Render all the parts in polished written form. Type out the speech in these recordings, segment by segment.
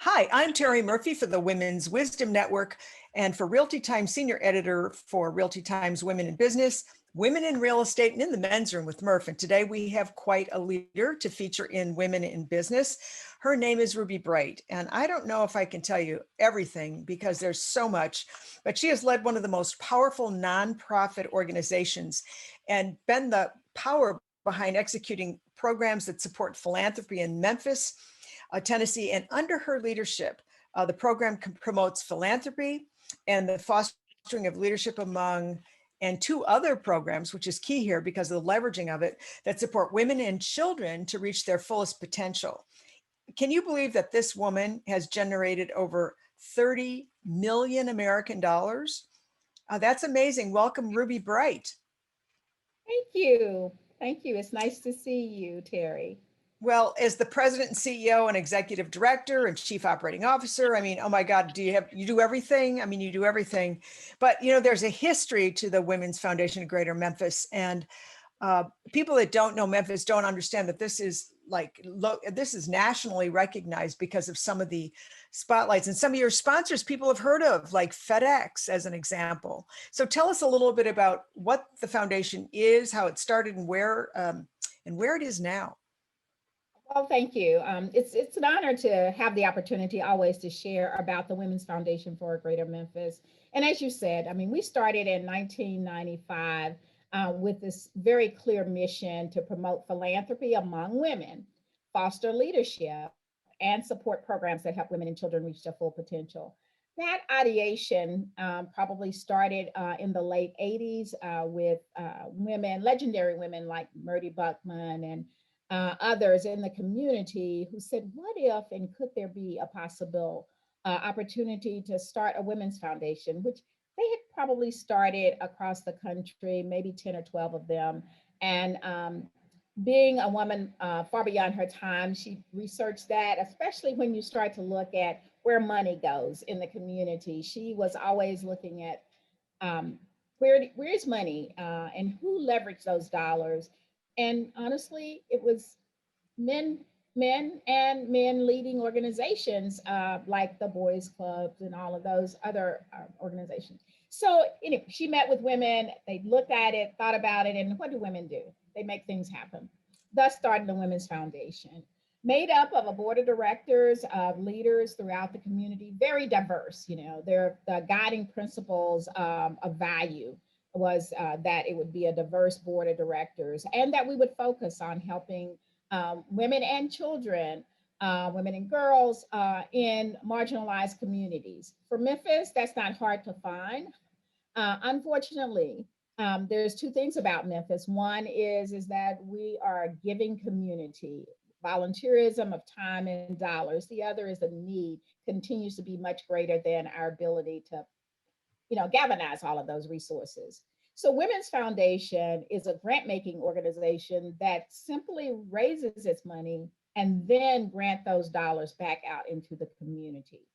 Hi, I'm Terry Murphy for the Women's Wisdom Network and for Realty Times Senior Editor for Realty Times Women in Business, Women in Real Estate, and in the Men's Room with Murph. And today we have quite a leader to feature in Women in Business. Her name is Ruby Bright. And I don't know if I can tell you everything because there's so much, but she has led one of the most powerful nonprofit organizations and been the power behind executing programs that support philanthropy in Memphis, Tennessee, and under her leadership, the program promotes philanthropy and the fostering of leadership among and two other programs, which is key here because of the leveraging of it, that support women and children to reach their fullest potential. Can you believe that this woman has generated over 30 million American dollars? That's amazing. Welcome, Ruby Bright. Thank you. Thank you. It's nice to see you, Terry. Well, as the president and CEO and executive director and chief operating officer, I mean, oh my God, you do everything? I mean, you do everything. But, you know, there's a history to the Women's Foundation of Greater Memphis. And people that don't know Memphis don't understand that this is this is nationally recognized because of some of the spotlights and some of your sponsors people have heard of, like FedEx as an example. So tell us a little bit about what the foundation is, how it started, and where it is now. Well, thank you. It's an honor to have the opportunity always to share about the Women's Foundation for Greater Memphis. And as you said, I mean, we started in 1995 with this very clear mission to promote philanthropy among women, foster leadership, and support programs that help women and children reach their full potential. That ideation probably started in the late 80s with women, legendary women like Murdy Buckman and others in the community who said, what if and could there be a possible opportunity to start a women's foundation, which they had probably started across the country, maybe 10 or 12 of them. And being a woman far beyond her time, she researched that, especially when you start to look at where money goes in the community. She was always looking at where's money and who leveraged those dollars. And honestly, it was men leading organizations like the Boys Clubs and all of those other organizations. So anyway, she met with women, they looked at it, thought about it, and what do women do? They make things happen. Thus started the Women's Foundation, made up of a board of directors, of leaders throughout the community, very diverse. You know, the guiding principles of value was that it would be a diverse board of directors and that we would focus on helping women and children, women and girls in marginalized communities. For Memphis, that's not hard to find. Unfortunately, there's two things about Memphis. One is that we are a giving community, volunteerism of time and dollars. The other is the need continues to be much greater than our ability to, galvanize all of those resources. So Women's Foundation is a grant-making organization that simply raises its money and then grant those dollars back out into the community.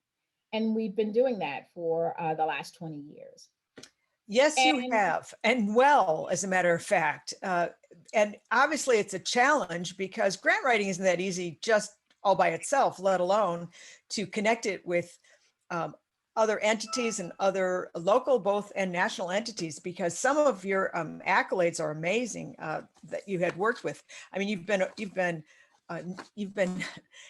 And we've been doing that for the last 20 years. Yes, you have. And well, as a matter of fact. And obviously it's a challenge because grant writing isn't that easy just all by itself, let alone to connect it with other entities and other local, both and national entities, because some of your accolades are amazing that you had worked with. I mean, you've been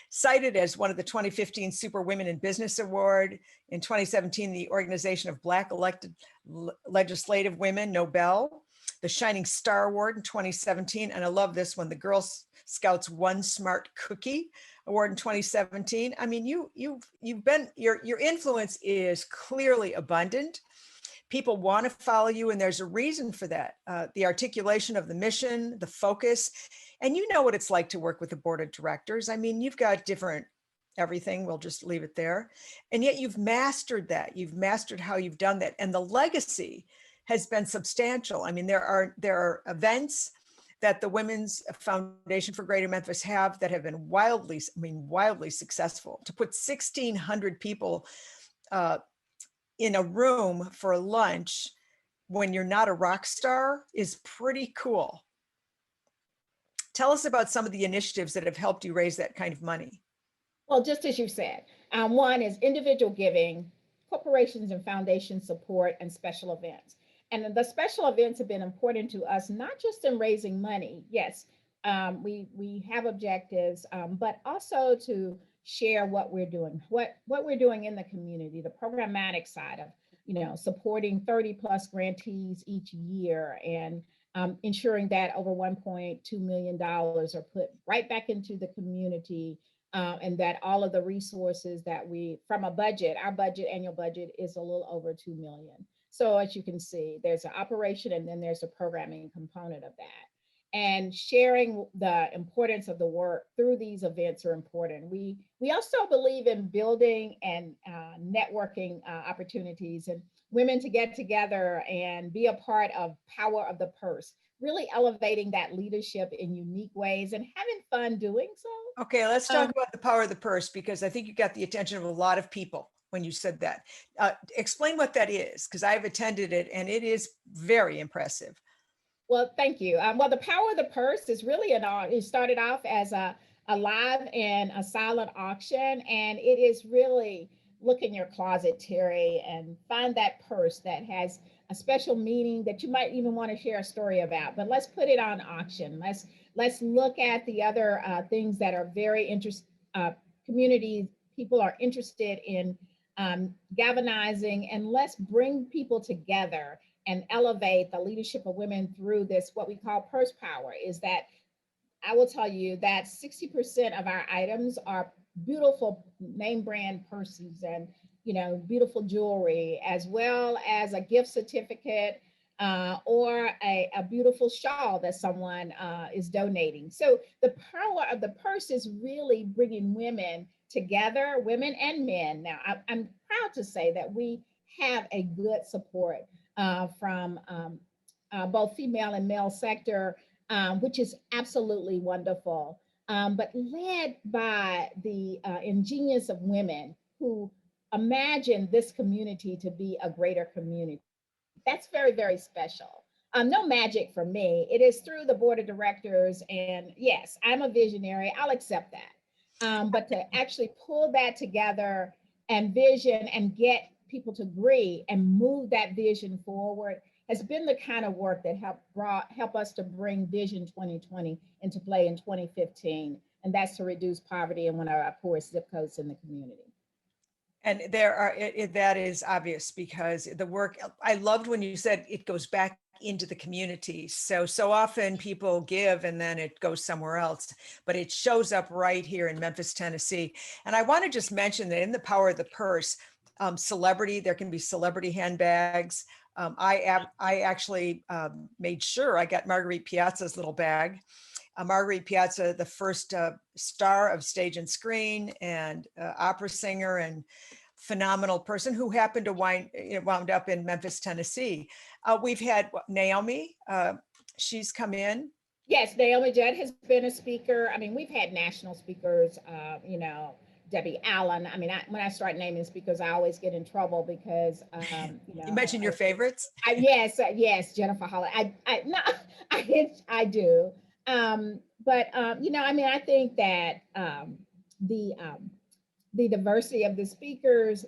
cited as one of the 2015 Super Women in Business Award. In 2017, the Organization of Black Elected Legislative Women, Nobel, the Shining Star Award in 2017. And I love this one, the Girl Scouts One Smart Cookie Award in 2017. I mean, you've been, your influence is clearly abundant. People want to follow you, and there's a reason for that. The articulation of the mission, the focus, and you know what it's like to work with the board of directors. I mean, you've got different everything, we'll just leave it there. And yet you've mastered that. You've mastered how you've done that. And the legacy has been substantial. I mean, there are events that the Women's Foundation for Greater Memphis have that have been wildly successful. To put 1,600 people in a room for lunch when you're not a rock star is pretty cool. Tell us about some of the initiatives that have helped you raise that kind of money. Well, just as you said, One is individual giving, corporations and foundation support, and special events. And the special events have been important to us, not just in raising money. Yes, we have objectives, but also to share what we're doing, what we're doing in the community, the programmatic side of, supporting 30 plus grantees each year, and ensuring that over $1.2 million are put right back into the community, and that all of the resources that we, from a budget, our budget, annual budget is a little over 2 million. So as you can see, there's an operation and then there's a programming component of that. And sharing the importance of the work through these events are important. We also believe in building and networking opportunities, and women to get together and be a part of Power of the Purse, really elevating that leadership in unique ways and having fun doing so. Okay, let's talk about the power of the purse, because I think you got the attention of a lot of people when you said that. Explain what that is, because I've attended it and it is very impressive. Well, thank you. Well, the Power of the Purse is really it started off as a live and a silent auction, and it is really look in your closet, Terry, and find that purse that has a special meaning that you might even want to share a story about. But let's put it on auction. Let's look at the other things that are very interesting. Community people are interested in galvanizing, and let's bring people together and elevate the leadership of women through this, what we call purse power. Is that I will tell you that 60% of our items are beautiful name brand purses and beautiful jewelry, as well as a gift certificate, or a beautiful shawl that someone is donating. So the power of the purse is really bringing women together, women and men. Now, I'm proud to say that we have a good support from both female and male sector, which is absolutely wonderful. But led by the ingenious of women who imagine this community to be a greater community. That's very, very special. No magic for me. It is through the board of directors. And yes, I'm a visionary. I'll accept that. But to actually pull that together and vision and get people to agree and move that vision forward has been the kind of work that help us to bring Vision 2020 into play in 2015. And that's to reduce poverty in one of our poorest zip codes in the community. And there are, that is obvious, because the work, I loved when you said it goes back into the community. So often people give and then it goes somewhere else, but it shows up right here in Memphis, Tennessee. And I want to just mention that in the Power of the Purse, there can be celebrity handbags. I actually made sure I got Marguerite Piazza's little bag. Marguerite Piazza, the first star of stage and screen, and opera singer, and phenomenal person who happened to wound up in Memphis, Tennessee. We've had Naomi, she's come in. Yes, Naomi Judd has been a speaker. I mean, we've had national speakers, Debbie Allen. I mean, when I start naming speakers, I always get in trouble because, you mentioned your favorites. Yes, Jennifer Holland. No, I do. But I mean, I think that the diversity of the speakers,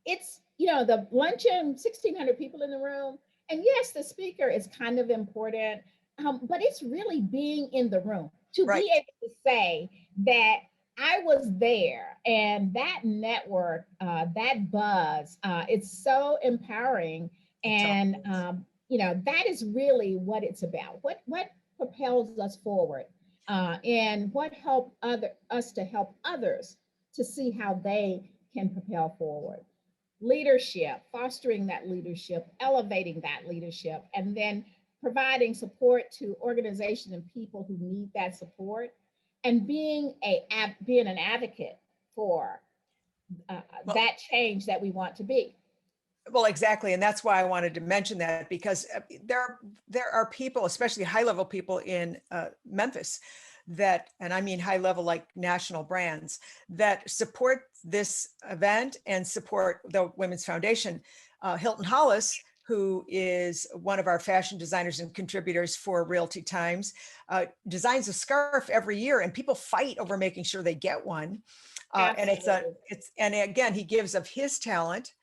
it's the luncheon, 1,600 people in the room, and yes, the speaker is kind of important, but it's really being in the room to right. be able to say that I was there, and that network, that buzz, it's so empowering, and that is really what it's about. What propels us forward, and what help us to help others to see how they can propel forward. Leadership, fostering that leadership, elevating that leadership, and then providing support to organizations and people who need that support, and being an advocate for that change that we want to be. Well, exactly. And that's why I wanted to mention that, because there are people, especially high level people in Memphis, that, and I mean high level, like national brands, that support this event and support the Women's Foundation. Hilton Hollis, who is one of our fashion designers and contributors for Realty Times, designs a scarf every year, and people fight over making sure they get one. And Absolutely. and again, he gives of his talent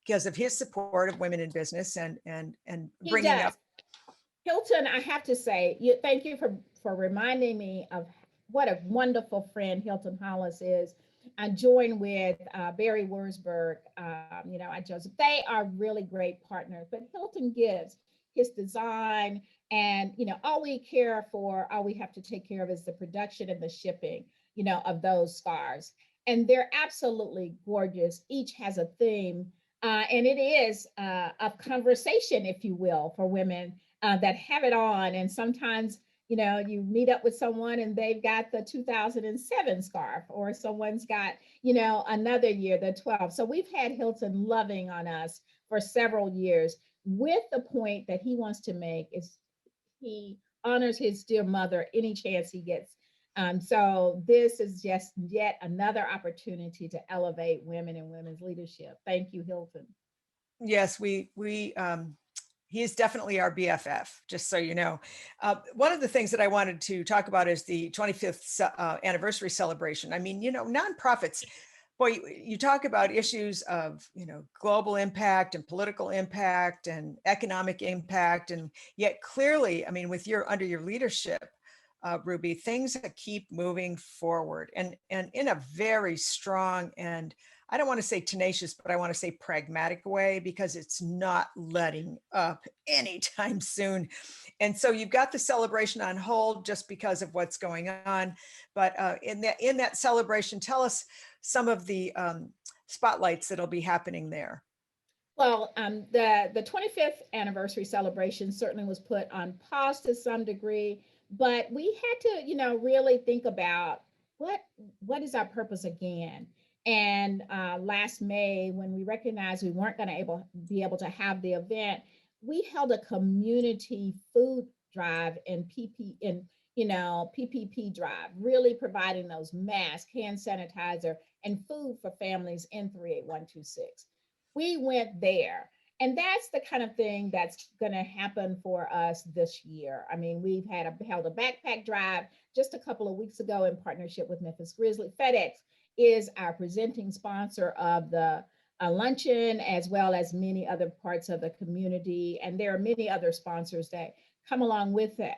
because of his support of women in business and He bringing up. does. Hilton, I have to say, thank you for reminding me of what a wonderful friend Hilton Hollis is. I joined with Barry Wurzburg, at Joseph. They are really great partners, but Hilton gives his design, and all we have to take care of is the production and the shipping, of those scarves. And they're absolutely gorgeous. Each has a theme, and it is a conversation, if you will, for women that have it on. And sometimes, you meet up with someone and they've got the 2007 scarf, or someone's got, another year, the 12. So we've had Hilton loving on us for several years, with the point that he wants to make is he honors his dear mother any chance he gets. So this is just yet another opportunity to elevate women and women's leadership. Thank you, Hilton. Yes, he is definitely our BFF, just so you know. One of the things that I wanted to talk about is the 25th anniversary celebration. I mean, nonprofits, boy, you talk about issues of, global impact and political impact and economic impact. And yet clearly, I mean, under your leadership, Ruby, things that keep moving forward and in a very strong, and I don't want to say tenacious, but I want to say pragmatic way, because it's not letting up anytime soon. And so you've got the celebration on hold just because of what's going on. But in that celebration, tell us some of the spotlights that'll be happening there. Well, the 25th anniversary celebration certainly was put on pause to some degree, but we had to, really think about what what is our purpose again. And last May, when we recognized we weren't going to be able to have the event, we held a community food drive and PPP drive, really providing those masks, hand sanitizer, and food for families in 38126. We went there. And that's the kind of thing that's going to happen for us this year. I mean, we've held a backpack drive just a couple of weeks ago in partnership with Memphis Grizzly. FedEx is our presenting sponsor of the luncheon, as well as many other parts of the community. And there are many other sponsors that come along with that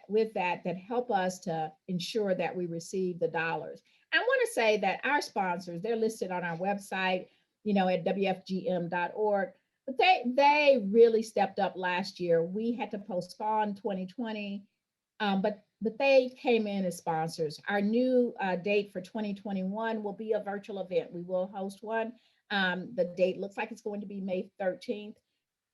help us to ensure that we receive the dollars. I want to say that our sponsors, they're listed on our website, at wfgm.org. But they really stepped up last year. We had to postpone 2020, but they came in as sponsors. Our new date for 2021 will be a virtual event. We will host one. The date looks like it's going to be May 13th.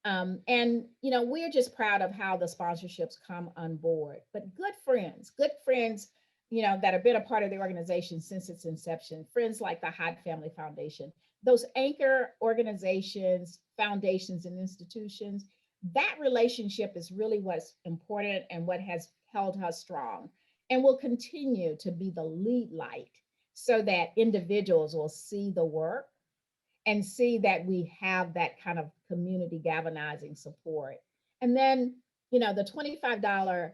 And we're just proud of how the sponsorships come on board. But good friends, that have been a part of the organization since its inception, friends like the Hyde Family Foundation, those anchor organizations, foundations, and institutions, that relationship is really what's important and what has held us strong, and will continue to be the lead light so that individuals will see the work and see that we have that kind of community galvanizing support. And then, the $25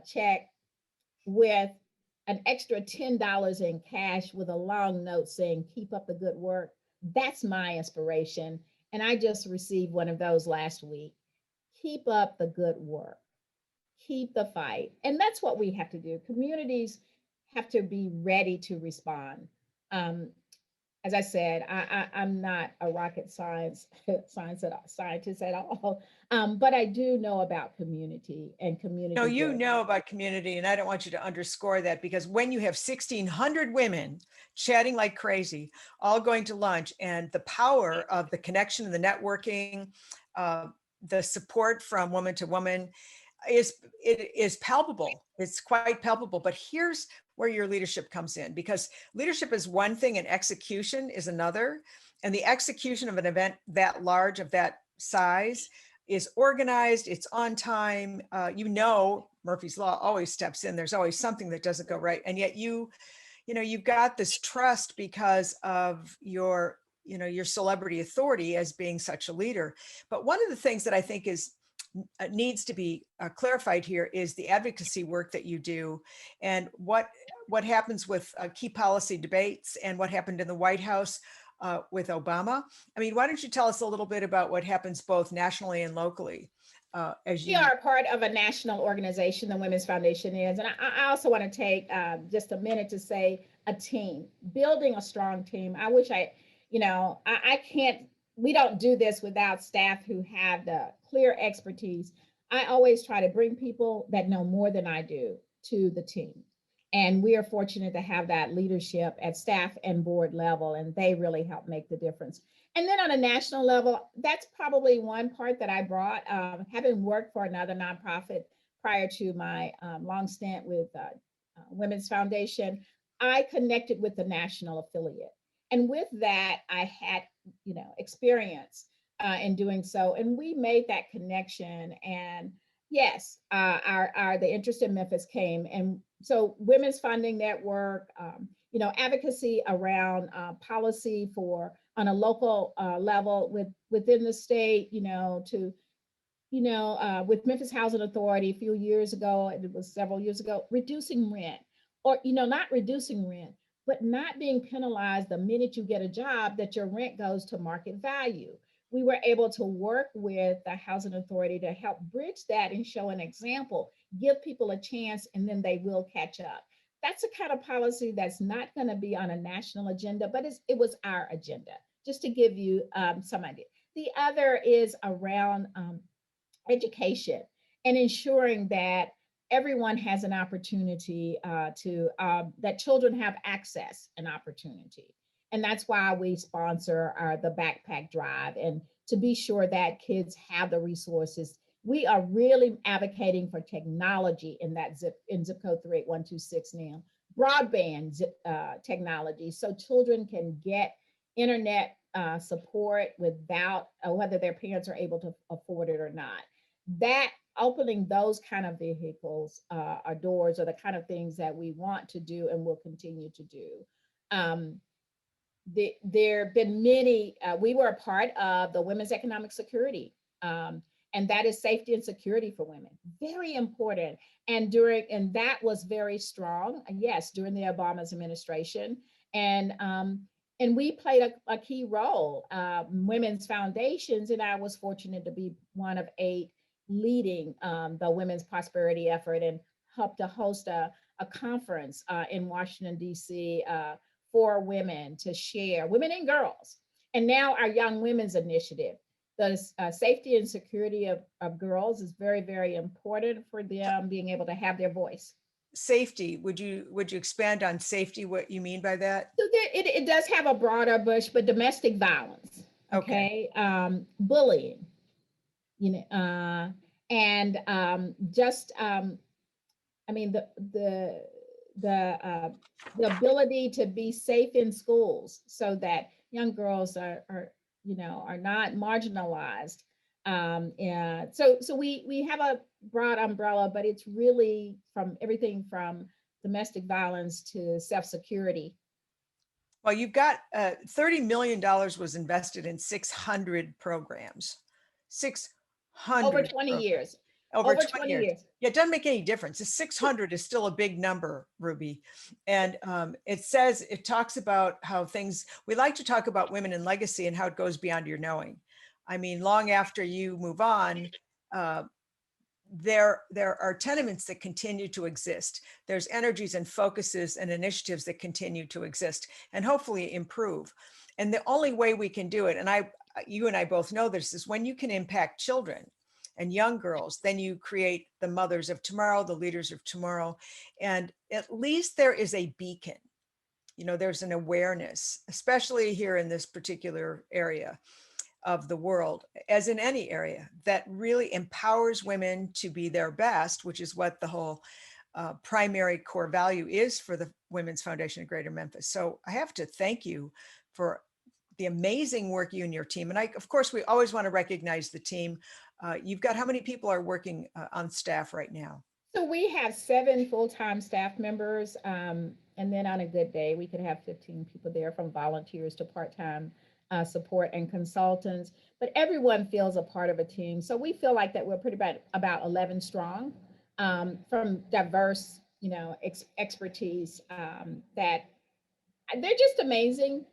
check with an extra $10 in cash with a long note saying, keep up the good work. That's my inspiration. And I just received one of those last week. Keep up the good work, keep the fight. And that's what we have to do. Communities have to be ready to respond. Um, as I said, I'm not a rocket scientist at all, but I do know about community and No, community you building. know about community, and I don't want you to underscore that, because when you have 1,600 women chatting like crazy, all going to lunch, and the power of the connection and the networking, uh, the support from woman to woman is palpable. It's quite palpable. But here's where your leadership comes in, because leadership is one thing and execution is another. And the execution of an event that large, of that size, is organized, it's on time. Murphy's Law always steps in. There's always something that doesn't go right. And yet you've got this trust because of your celebrity authority as being such a leader. But one of the things that I think is needs to be clarified here is the advocacy work that you do, and what happens with key policy debates and what happened in the White House with Obama. I mean, why don't you tell us a little bit about what happens both nationally and locally as We you. are a part of a national organization, the Women's Foundation is. And I also want to take just a minute to say a team, building a strong team. I wish I can't, we don't do this without staff who have the clear expertise. I always try to bring people that know more than I do to the team. And we are fortunate to have that leadership at staff and board level, and they really help make the difference. And then on a national level, that's probably one part that I brought. Having worked for another nonprofit prior to my long stint with Women's Foundation, I connected with the national affiliate. And with that, I had, experience in doing so. And we made that connection. And yes, the interest in Memphis came. And so Women's Funding Network, advocacy around policy for on a local level within the state, with Memphis Housing Authority a few years ago, it was several years ago, reducing rent, or not reducing rent, but not being penalized the minute you get a job that your rent goes to market value. We were able to work with the Housing Authority to help bridge that and show an example, give people a chance, and then they will catch up. That's a kind of policy that's not going to be on a national agenda, but it was our agenda, just to give you some idea. The other is around education and ensuring that everyone has an opportunity that children have access and opportunity. And that's why we sponsor the backpack drive, and to be sure that kids have the resources. We are really advocating for technology in that zip code 38126 now, broadband technology, so children can get internet support without whether their parents are able to afford it or not. That opening those kind of vehicles or doors are the kind of things that we want to do and will continue to do. Um, there have been many, we were a part of the Women's Economic Security, and that is safety and security for women. Very important. And that was very strong, yes, during the Obama's administration. And we played a key role, women's foundations, and I was fortunate to be one of 8 leading the women's prosperity effort, and helped to host a conference in Washington, D.C. For women to share, women and girls. And now our Young Women's Initiative, the safety and security of girls is very, very important for them being able to have their voice. Safety, would you expand on safety, what you mean by that? So it does have a broader bush, but domestic violence, okay. Bullying, and just I mean the ability to be safe in schools so that young girls are not marginalized. Yeah. So we have a broad umbrella, but it's really from everything from domestic violence to self-security. Well, you've got $30 million was invested in 600 programs. 600 Over 20 programs. years. Over 20 years. Yeah, it doesn't make any difference. The 600 is still a big number, Ruby. And it talks about how we like to talk about women and legacy and how it goes beyond your knowing. I mean, long after you move on, there are tenements that continue to exist. There's energies and focuses and initiatives that continue to exist and hopefully improve. And the only way we can do it, and you and I both know this, is when you can impact children and young girls, then you create the mothers of tomorrow, the leaders of tomorrow. And at least there is a beacon. There's an awareness, especially here in this particular area of the world, as in any area, that really empowers women to be their best, which is what the whole primary core value is for the Women's Foundation of Greater Memphis. So I have to thank you for the amazing work you and your team. And of course, we always want to recognize the team. You've got, how many people are working on staff right now? So we have 7 full-time staff members. And then on a good day, we could have 15 people there, from volunteers to part-time support and consultants, but everyone feels a part of a team. So we feel like that we're pretty about 11 strong, from diverse, expertise, that they're just amazing.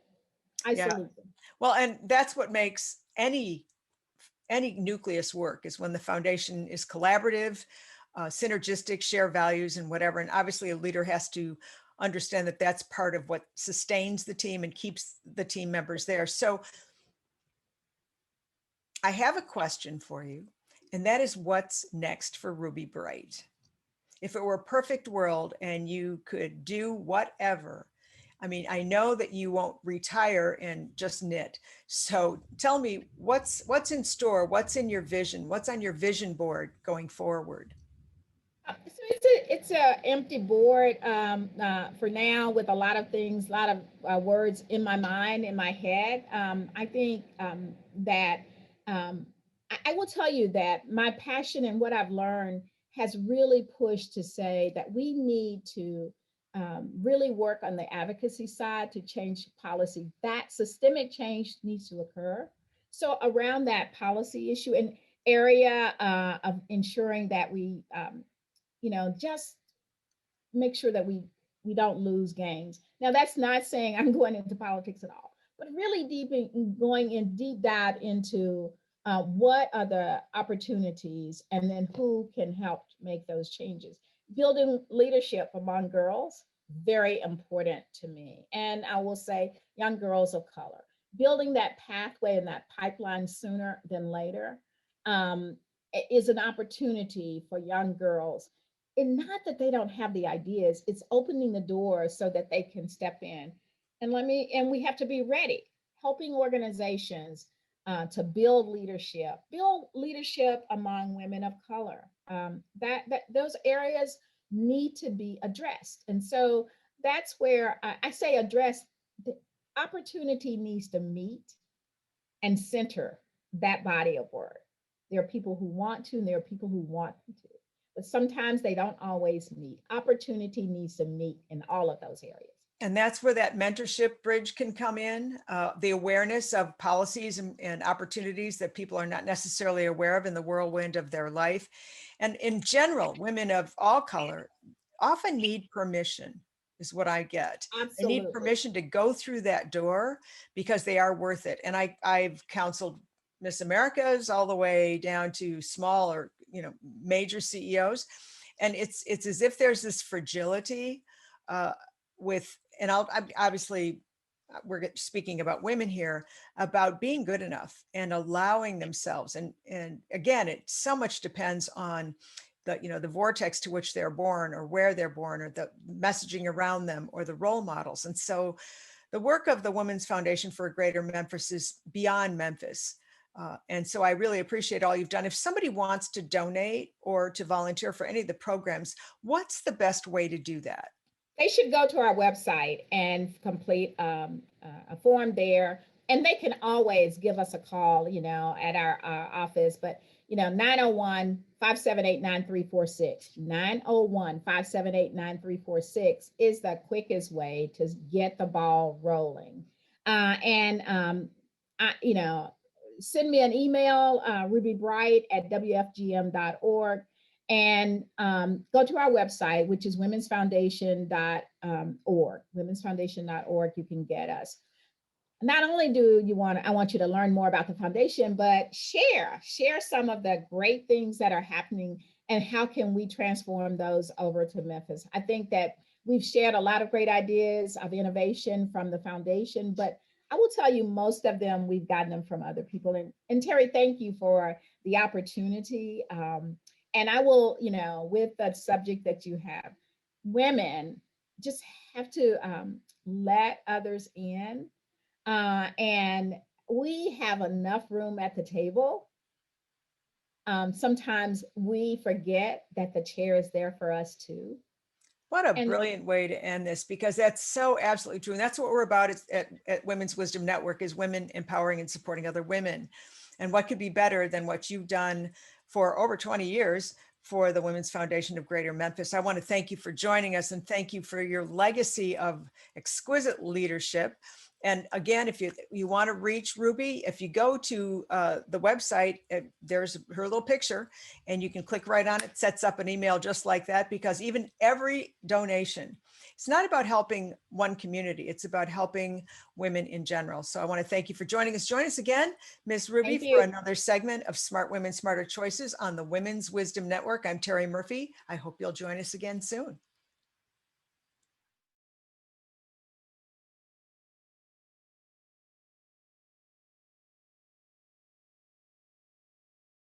I Yeah. salute them. Well, and that's what makes any nucleus work, is when the foundation is collaborative, synergistic, share values and whatever. And obviously a leader has to understand that that's part of what sustains the team and keeps the team members there. So I have a question for you, and that is, what's next for Ruby Bright? If it were a perfect world and you could do whatever, I mean, I know that you won't retire and just knit. So tell me, what's in store? What's in your vision? What's on your vision board going forward? So it's a empty board, for now, with a lot of things, a lot of words in my mind, in my head. I think that I will tell you that my passion and what I've learned has really pushed to say that we need to really work on the advocacy side to change policy. That systemic change needs to occur. So around that policy issue and area of ensuring that we just make sure that we don't lose gains. Now, that's not saying I'm going into politics at all, but really going in deep dive into what are the opportunities, and then who can help make those changes. Building leadership among girls, very important to me. And I will say young girls of color, building that pathway and that pipeline sooner than later, um, is an opportunity for young girls. And not that they don't have the ideas, it's opening the door so that they can step in. And we have to be ready, helping organizations to build leadership among women of color. That those areas need to be addressed. And so that's where I say address. The opportunity needs to meet and center that body of work. There are people who want to, and there are people who want to, but sometimes they don't always meet. Opportunity needs to meet in all of those areas. And that's where that mentorship bridge can come in, the awareness of policies and opportunities that people are not necessarily aware of in the whirlwind of their life. And in general, women of all color often need permission, is what I get. They need Absolutely. permission to go through that door because they are worth it. And I've counseled Miss Americas all the way down to small or major CEOs, and it's as if there's this fragility with, and obviously we're speaking about women here, about being good enough and allowing themselves. And again, it so much depends on the vortex to which they're born, or where they're born, or the messaging around them, or the role models. And so the work of the Women's Foundation for a Greater Memphis is beyond Memphis. And so I really appreciate all you've done. If somebody wants to donate or to volunteer for any of the programs, what's the best way to do that? They should go to our website and complete a form there. And they can always give us a call, at our office. But, 901 578 9346. 901 578 9346 is the quickest way to get the ball rolling. And, send me an email, rubybright@wfgm.org. And go to our website, which is womensfoundation.org. Womensfoundation.org. You can get us. Not only I want you to learn more about the foundation, but share some of the great things that are happening, and how can we transform those over to Memphis. I think that we've shared a lot of great ideas of innovation from the foundation, but I will tell you, most of them, we've gotten them from other people. And Terry, thank you for the opportunity. And I will, with the subject that you have, women just have to let others in. And we have enough room at the table. Sometimes we forget that the chair is there for us too. What a And brilliant way to end this, because that's so absolutely true. And that's what we're about at Women's Wisdom Network, is women empowering and supporting other women. And what could be better than what you've done for over 20 years for the Women's Foundation of Greater Memphis. I want to thank you for joining us, and thank you for your legacy of exquisite leadership And again, if you want to reach Ruby, if you go to the website, there's her little picture and you can click right on it, sets up an email just like that, because even every donation, it's not about helping one community, it's about helping women in general. So I want to thank you for joining us. Join us again, Ms. Ruby, Thank for you. another segment of Smart Women, Smarter Choices on the Women's Wisdom Network. I'm Terry Murphy. I hope you'll join us again soon.